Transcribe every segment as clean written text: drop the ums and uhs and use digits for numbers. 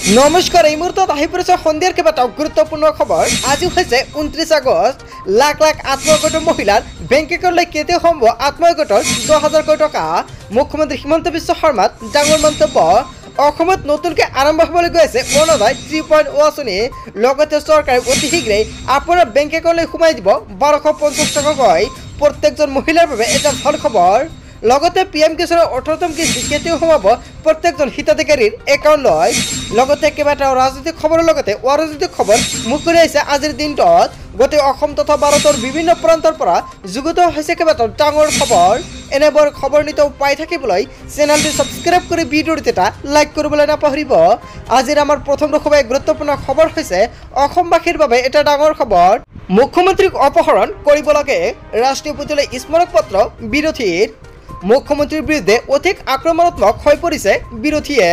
নমস্কাৰ, এই মুহূৰ্তত আহি পৰিছে সন্ধিয়াৰ কেইবাটাও গুৰুত্বপূৰ্ণ খবৰ। আজি হৈছে 29 আগষ্ট। লাখ লাখ আত্মহত মহিলাৰ বেংক একাউণ্টলৈ কেতিয়া সম্ভৱ আত্মহতৰ 10,000 কোটি টকা। মুখ্যমন্ত্ৰী হিমন্ত বিশ্ব শৰ্মাৰ ডাঙৰ মন্তব্য। অসমত নতুনকৈ আৰম্ভ হ'বলৈ গৈ আছে অৰুণোদয় 3.0 আঁচনি। লগতে চৰকাৰে অতি শীঘ্ৰেই আপোনাৰ বেংক একাউণ্টলৈ সোমাই দিব 1250 টকাকৈ। প্ৰত্যেকজন মহিলাৰ বাবে এটা ভাল খবৰ। লগতে PM কিশোৰৰ 18তম কিস্তি কেতিয়া সোমাব প্ৰত্যেকজন হিতাধিকাৰীৰ একাউণ্টলৈ। লগতে কেইবাটাও ৰাজনৈতিক খবৰৰ লগতে অৰাজনৈতিক খবৰ মুখ কৰি আহিছে আজিৰ দিনটোত। গোটেই অসম তথা ভাৰতৰ বিভিন্ন প্ৰান্তৰ পৰা যুগুত হৈছে কেইবাটাও ডাঙৰ খবৰ। এনেবোৰ খবৰ নিতৌ পাই থাকিবলৈ চেনেলটো ছাবস্ক্ৰাইব কৰি ভিডিঅ'টোত এটা লাইক কৰিবলৈ নাপাহৰিব। আজিৰ আমাৰ প্ৰথম খুবেই গুৰুত্বপূৰ্ণ খবৰ হৈছে অসমবাসীৰ বাবে এটা ডাঙৰ খবৰ। মুখ্যমন্ত্ৰীক অপহৰণ কৰিব লাগে, ৰাষ্ট্ৰীয় পুতলৈ স্মাৰক পত্ৰ বিৰোধীৰ। মুখ্যমন্ত্ৰীৰ বিৰুদ্ধে অধিক আক্ৰমণাত্মক হৈ পৰিছে বিৰোধীয়ে।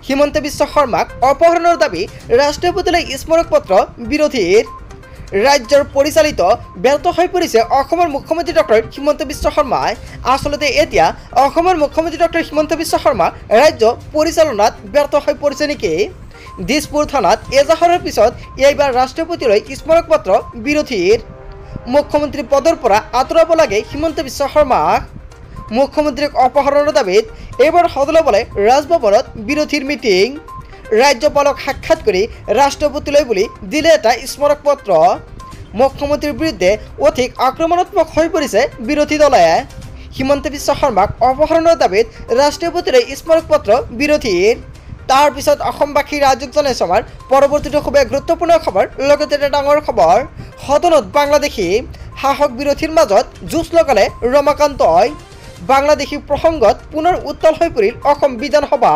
হিমন্ত বিশ্ব শৰ্মাক অপহৰণৰ দাবী ৰাষ্ট্ৰীয় পুতলৈ স্মাৰক পত্ৰ বিৰোধীৰ। ৰাজ্যৰ পৰিচালিত ব্যৰ্থ হৈ পৰিছে অসমৰ মুখ্যমন্ত্ৰী ডক্টৰ হিমন্ত বিশ্ব শৰ্মাই। আচলতে এতিয়া অসমৰ মুখ্যমন্ত্ৰী ডক্টৰ হিমন্ত বিশ্ব শৰ্মা ৰাজ্য পৰিচালনাত ব্যৰ্থ হৈ পৰিছে নেকি? দিছপুৰ থানাত এজাহাৰৰ পিছত এইবাৰ ৰাষ্ট্ৰীয় পুতলৈ স্মাৰক পত্ৰ বিৰোধীৰ। মুখ্যমন্ত্ৰী পদৰ পৰা আঁতৰাব লাগে হিমন্ত বিশ্ব শৰ্মাক। মুখ্যমন্ত্ৰীক অপহৰণৰ দাবীত এইবাৰ সদলাবলৈ ৰাজভৱনত বিৰোধীৰ মিটিং। ৰাজ্যপালক সাক্ষাৎ কৰি ৰাষ্ট্ৰপতিলৈ বুলি দিলে এটা স্মাৰক পত্ৰ। মুখ্যমন্ত্ৰীৰ বিৰুদ্ধে অধিক আক্ৰমণাত্মক হৈ পৰিছে বিৰোধী দলে। হিমন্ত বিশ্ব শৰ্মাক অপহৰণৰ দাবীত ৰাষ্ট্ৰপতিলৈ স্মাৰক পত্ৰ বিৰোধীৰ। তাৰ পিছত অসমবাসী ৰাজক জনাইছে আমাৰ পৰৱৰ্তীটো খুবেই গুৰুত্বপূৰ্ণ খবৰ। লগতে এটা ডাঙৰ খবৰ, সদনত বাংলাদেশী শাসক বিৰোধীৰ মাজত যুঁজ লগালে ৰমাকান্তই। বাংলাদেশী প্ৰসংগত পুনৰ উত্তাল হৈ পৰিল অসম বিধানসভা।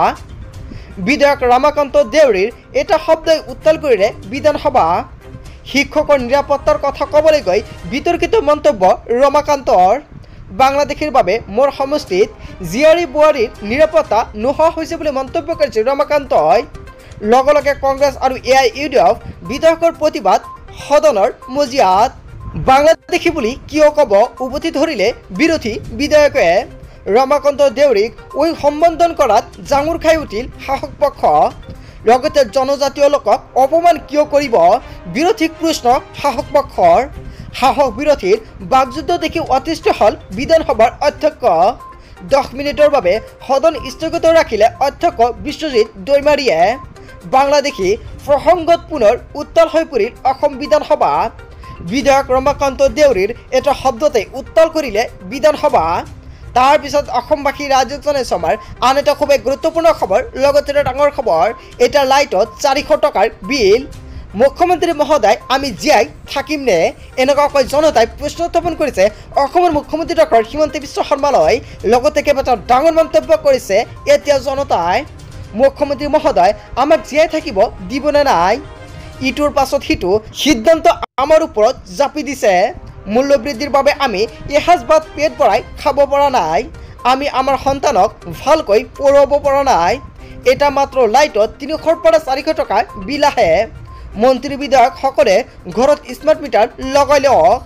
বিধায়ক ৰমাকান্ত দেউৰীৰ এটা শব্দই উত্তাল কৰিলে বিধানসভা। শিক্ষকৰ নিৰাপত্তাৰ কথা ক'বলৈ গৈ বিতৰ্কিত মন্তব্য ৰমাকান্তৰ। বাংলাদেশীৰ বাবে মোৰ সমষ্টিত জীয়াৰী বোৱাৰীৰ নিৰাপত্তা নোহোৱা হৈছে বুলি মন্তব্য কৰিছে ৰমাকান্তই। লগে লগে কংগ্ৰেছ আৰু AIUDF বিধায়কৰ প্ৰতিবাদ সদনৰ মজিয়াত। বাংলাদেশী বুলি কিয় ক'ব উভতি ধৰিলে বিৰোধী বিধায়কে। ৰমাকান্ত দেউৰীক সম্বোধন কৰাত জাঙুৰ খাই উঠিল শাসক পক্ষ। লগতে জনজাতীয় লোকক অপমান কিয় কৰিব বিৰোধীক প্ৰশ্ন শাসক পক্ষৰ। শাসক বিৰোধীৰ বাকযুদ্ধ দেখি অতিষ্ঠ হ'ল বিধানসভাৰ অধ্যক্ষ। 10 মিনিটৰ বাবে সদন স্থগিত ৰাখিলে অধ্যক্ষ বিশ্বজিৎ দৈমাৰীয়ে। বাংলাদেশী প্ৰসংগত পুনৰ উত্তাল হৈ পৰিল অসম বিধানসভা। বিধায়ক ৰমাকান্ত দেউৰীৰ এটা শব্দতে উত্তাল কৰিলে বিধানসভা। তাৰ পিছত অসমবাসী ৰাজক জনাইছে আমাৰ আন এটা খুবেই গুৰুত্বপূৰ্ণ খবৰ। লগতে এটা ডাঙৰ খবৰ, এটা লাইটত 400 টকাৰ বিল। মুখ্যমন্ত্ৰী মহোদয়, আমি জীয়াই থাকিমনে? এনেকুৱাকৈ জনতাই প্ৰশ্ন উত্থাপন কৰিছে অসমৰ মুখ্যমন্ত্ৰী ডক্টৰ হিমন্ত বিশ্ব শৰ্মালৈ। লগতে কেইবাটাও ডাঙৰ মন্তব্য কৰিছে এতিয়া জনতাই। মুখ্যমন্ত্ৰী মহোদয়, আমাক জীয়াই থাকিব দিবনে নাই? ইটোৰ পাছত সিটো সিদ্ধান্ত আমাৰ ওপৰত জাপি দিছে। মূল্যবৃদ্ধিৰ বাবে আমি এসাঁজ ভাত পেট ভৰাই খাব পৰা নাই। আমি আমাৰ সন্তানক ভালকৈ পঢ়ুৱাব পৰা নাই। এটা মাত্ৰ লাইটত 300ৰ পৰা 400 টকা বিল আহে। মন্ত্ৰী বিধায়কসকলে ঘৰত স্মাৰ্ট মিটাৰ লগাই লওক।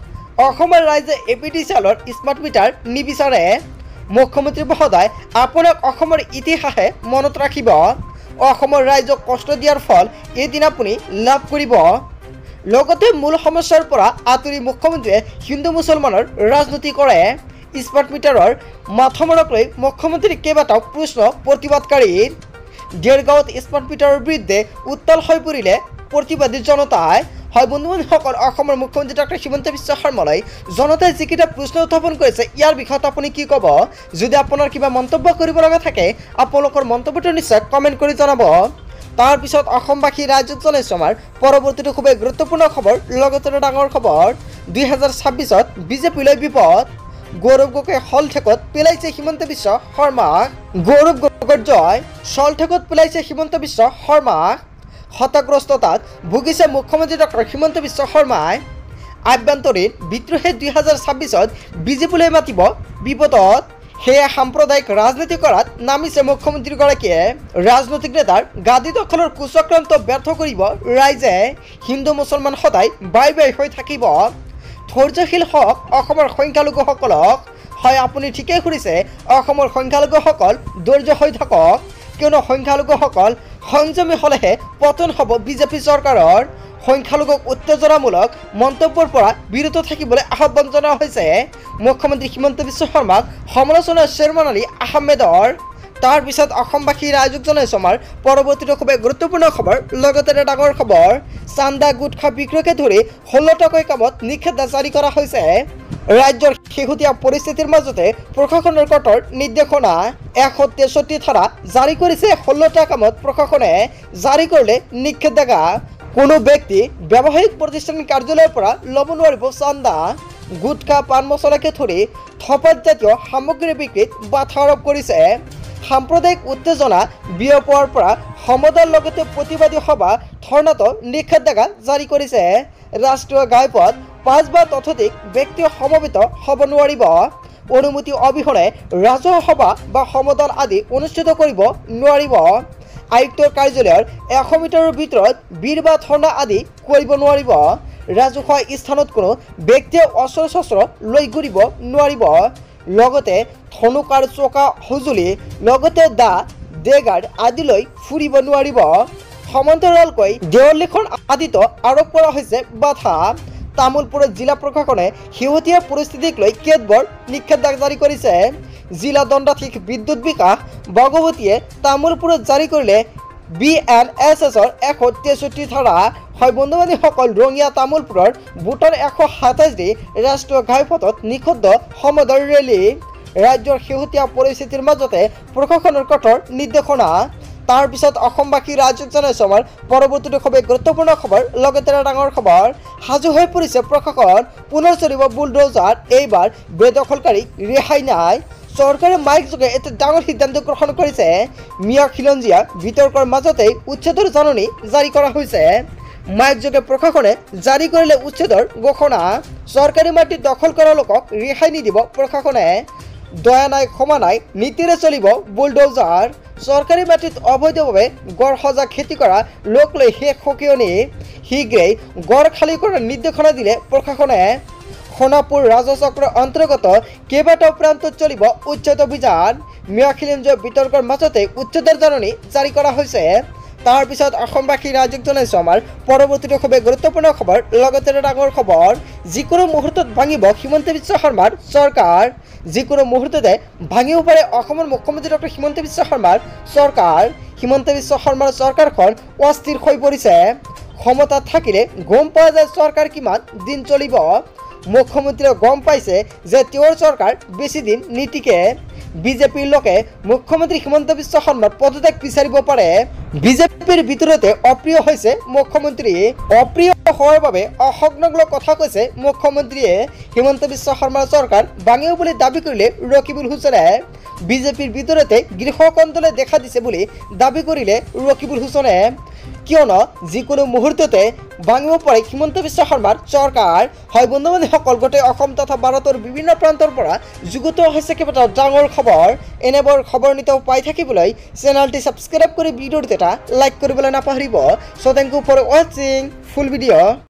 অসমৰ ৰাইজে APDCLৰ স্মাৰ্ট মিটাৰ নিবিচাৰে। মুখ্যমন্ত্ৰী মহোদয়, আপোনাক অসমৰ ইতিহাসে মনত ৰাখিব। অসমৰ ৰাইজক কষ্ট দিয়াৰ ফল এদিন আপুনি লাভ কৰিব। লগতে মূল সমস্যাৰ পৰা আঁতৰি মুখ্যমন্ত্ৰীয়ে হিন্দু মুছলমানৰ ৰাজনীতি কৰে। স্মাৰ্ট মিটাৰৰ মাথমৰক লৈ মুখ্যমন্ত্ৰীৰ কেইবাটাও প্ৰশ্ন প্ৰতিবাদকাৰীৰ। দেৰগাঁৱত স্মাৰ্ট মিটাৰৰ বিৰুদ্ধে উত্তাল হৈ পৰিলে প্ৰতিবাদী জনতাই। হয় বন্ধু-বান্ধৱীসকল, অসমৰ মুখ্যমন্ত্ৰী ডক্টৰ হিমন্ত বিশ্ব শৰ্মালৈ জনতাই যিকেইটা প্ৰশ্ন উত্থাপন কৰিছে ইয়াৰ বিষয়ত আপুনি কি ক'ব? যদি আপোনাৰ কিবা মন্তব্য কৰিব লগা থাকে আপোনালোকৰ মন্তব্যটো নিশ্চয় কমেণ্ট কৰি জনাব। তাৰপিছত অসমবাসী ৰাজ্যত জনাইছোঁ আমাৰ পৰৱৰ্তীটো খুবেই গুৰুত্বপূৰ্ণ খবৰ। লগতে ডাঙৰ খবৰ, 2026ত বিজেপিলৈ বিপদ। গৌৰৱ গগৈয়ে শলঠেকত পেলাইছে হিমন্ত বিশ্ব শৰ্মাক। গৌৰৱ গগৈৰ জয়, শলঠেকত পেলাইছে হিমন্ত বিশ্ব শৰ্মাক। হতাগ্ৰস্ততাত ভুগিছে মুখ্যমন্ত্ৰী ডক্টৰ হিমন্ত বিশ্ব শৰ্মাই। আভ্যন্তৰীণ বিদ্ৰোহে 2026ত বিজেপিলৈ মাতিব বিপদত। সেয়া সাম্প্ৰদায়িক ৰাজনীতি কৰাত নামিছে মুখ্যমন্ত্ৰীগৰাকীয়ে। ৰাজনৈতিক নেতাৰ গাদী দখলৰ কুচক্ৰান্ত ব্যৰ্থ কৰিব ৰাইজে। হিন্দু মুছলমান সদায় বাই বাই হৈ থাকিব। ধৈৰ্যশীল হওক অসমৰ সংখ্যালঘুসকলক। হয়, আপুনি ঠিকেই শুনিছে, অসমৰ সংখ্যালঘুসকল ধৈৰ্য হৈ থাকক। কিয়নো সংখ্যালঘুসকল সংযমী হলেহে পতন হ'ব বিজেপি চৰকাৰৰ। সংখ্যালঘুক উত্তেজনামূলক মন্তব্যৰ পৰা বিৰত থাকিবলৈ আহ্বান জনোৱা হৈছে। মুখ্যমন্ত্ৰী হিমন্ত বিশ্ব শৰ্মাক সমালোচনা শ্বেৰমান আলী আহমেদৰ। তাৰ পিছত অসমবাসী ৰাইজক জনাইছো আমাৰ পৰৱৰ্তীটো খুবেই গুৰুত্বপূৰ্ণ খবৰ। লগতে এটা ডাঙৰ খবৰ, চান্দা গুটখা বিক্ৰয়কে ধৰি 16 টকীয়া কামত নিষেধাজ্ঞা জাৰি কৰা হৈছে। ৰাজ্যৰ শেহতীয়া পৰিস্থিতিৰ মাজতে প্ৰশাসনৰ কঠোৰ নিৰ্দেশনা 163 ধাৰা জাৰি কৰিছে। 16 টকা কামত প্ৰশাসনে জাৰি কৰিলে নিষেধাজ্ঞা। কোনো ব্যক্তি ব্যৱসায়িক প্ৰতিষ্ঠান কাৰ্যালয়ৰ পৰা ল'ব নোৱাৰিব চান্দা। গুটখা পান মছলাকে ধৰি ধঁপাতজাতীয় সামগ্ৰী বিক্ৰীত বাধা আৰোপ কৰিছে। সাম্প্ৰদায়িক উত্তেজনা বিয়পোৱাৰ পৰা সমদলৰ লগতে প্ৰতিবাদী সভা ধৰ্ণাতো নিষেধাজ্ঞা জাৰি কৰিছে। ৰাষ্ট্ৰীয় ঘাইপথ 5 বা ততোধিক ব্যক্তি সমবেত হ'ব নোৱাৰিব। অনুমতি অবিহনে ৰাজহুৱা সভা বা সমদল আদি অনুষ্ঠিত কৰিব নোৱাৰিব। আয়ুক্তৰ কাৰ্যালয়ৰ 100 মিটাৰৰ ভিতৰত বীৰ বা ধৰ্ণা আদি কৰিব নোৱাৰিব। ৰাজহুৱা স্থানত কোনো ব্যক্তিয়ে অস্ত্ৰ শস্ত্ৰ লৈ ঘূৰিব নোৱাৰিব। লগতে ধনুক আৰু চকা সঁজুলি লগতে দা ডেগাৰ আদি লৈ ফুৰিব নোৱাৰিব। সমান্তৰালকৈ দেৱলিখন আদিতো আৰোপ কৰা হৈছে বাধা। তামুলপুৰৰ জিলা প্ৰশাসনে শেহতীয়া পৰিস্থিতিক লৈ কেতবোৰ নিষেধাজ্ঞা জাৰি কৰিছে। জিলা দণ্ডাধীশ বিদ্যুৎ বিকাশ ভগৱতীয়ে তামুলপুৰত জাৰি কৰিলে BNSSৰ 163 ধাৰা। হয় বন্ধু-বান্ধৱীসকল, ৰঙিয়া তামুলপুৰৰ ভোটৰ 127 ৰাষ্ট্ৰীয় ঘাইপথত নিষিদ্ধ সমদল ৰেলী। ৰাজ্যৰ শেহতীয়া পৰিস্থিতিৰ মাজতে প্ৰশাসনৰ কঠোৰ নিৰ্দেশনা। তাৰ পিছত অসমবাসী ৰাইজক জনাইছো আমাৰ পৰৱৰ্তীটো খুবেই গুৰুত্বপূৰ্ণ খবৰ। লগতে এটা ডাঙৰ খবৰ, সাজু হৈ পৰিছে প্ৰশাসন, পুনৰ চলিব বুলডোজাৰ। এইবাৰ বেদখলকাৰী ৰেহাই নাই। চৰকাৰে মাইক যোগে এটা ডাঙৰ সিদ্ধান্ত গ্ৰহণ কৰিছে। মিয়া খিলঞ্জীয়া বিতৰ্কৰ মাজতেই উচ্ছেদৰ জাননী জাৰি কৰা হৈছে। মাইক যোগে প্ৰশাসনে জাৰি কৰিলে উচ্ছেদৰ ঘোষণা। চৰকাৰী মাটি দখল কৰা লোকক ৰেহাই নিদিব প্ৰশাসনে। দয়া নাই ক্ষমা নাই নীতিৰে চলিব বুলডোজাৰ। চৰকাৰী মাটিত অবৈধভাৱে গড় সজা খেতি কৰা লোক লৈ শেষ সকিয়নি। শীঘ্ৰেই গড় খালী কৰাৰ নিৰ্দেশনা দিলে প্ৰশাসনে। সোণাপুৰ ৰাজচক্ৰৰ অন্তৰ্গত কেইবাটাও প্ৰান্তত চলিব উচ্ছেদ অভিযান। মিয়া খিলঞ্জীয়া বিতৰ্কৰ মাজতে উচ্ছেদৰ জাননী জাৰি কৰা হৈছে। তাৰ পিছত অসমবাসী ৰাইজক জনাইছো আমাৰ পৰৱৰ্তীটো খুবেই গুৰুত্বপূৰ্ণ খবৰ। লগতে এটা ডাঙৰ খবৰ, যিকোনো মুহূৰ্তত ভাঙিব হিমন্ত বিশ্ব শৰ্মাৰ চৰকাৰ। যিকোনো মুহূৰ্ততে ভাঙিব পাৰে অসমৰ মুখ্যমন্ত্ৰী ডক্টৰ হিমন্ত বিশ্ব শৰ্মাৰ চৰকাৰ। হিমন্ত বিশ্ব শৰ্মাৰ চৰকাৰখন অস্থিৰ হৈ পৰিছে। ক্ষমতাত থাকিলে গম পোৱা যায় চৰকাৰ কিমান দিন চলিব। মুখ্যমন্ত্ৰীয়ে গম পাইছে যে তেওঁৰ চৰকাৰ বেছি দিন নিটিকে। বিজেপিৰ লোকে মুখ্যমন্ত্ৰী হিমন্ত বিশ্ব শৰ্মাৰ পদত্যাগ বিচাৰিব পাৰে। বিজেপিৰ ভিতৰতে অপ্ৰিয় হৈছে মুখ্যমন্ত্ৰী। অপ্ৰিয় হোৱাৰ বাবে অসংলগ্ন কথা কৈছে মুখ্যমন্ত্ৰীয়ে। হিমন্ত বিশ্ব শৰ্মাৰ চৰকাৰ ভাঙিব বুলি দাবী কৰিলে ৰকিবুল হুছেইনে। বিজেপিৰ ভিতৰতে গৃহকন্দলে দেখা দিছে বুলি দাবী কৰিলে ৰকিবুল হুছেইনে। কিয়নো যিকোনো মুহূৰ্ততে ভাঙিব পাৰে হিমন্ত বিশ্ব শৰ্মাৰ চৰকাৰ। হয় বন্ধু-বান্ধৱীসকল, গোটেই অসম তথা ভাৰতৰ বিভিন্ন প্ৰান্তৰ পৰা যুগুত হৈছে কেইবাটাও ডাঙৰ খবৰ। এনেবোৰ খবৰ নিতৌ পাই থাকিবলৈ চেনেলটি ছাবস্ক্ৰাইব কৰি ভিডিঅ'টো এটা লাইক কৰিবলৈ নাপাহৰিব। চ' থেংক ইউ ফৰ ৱাচিং ফুল ভিডিঅ'।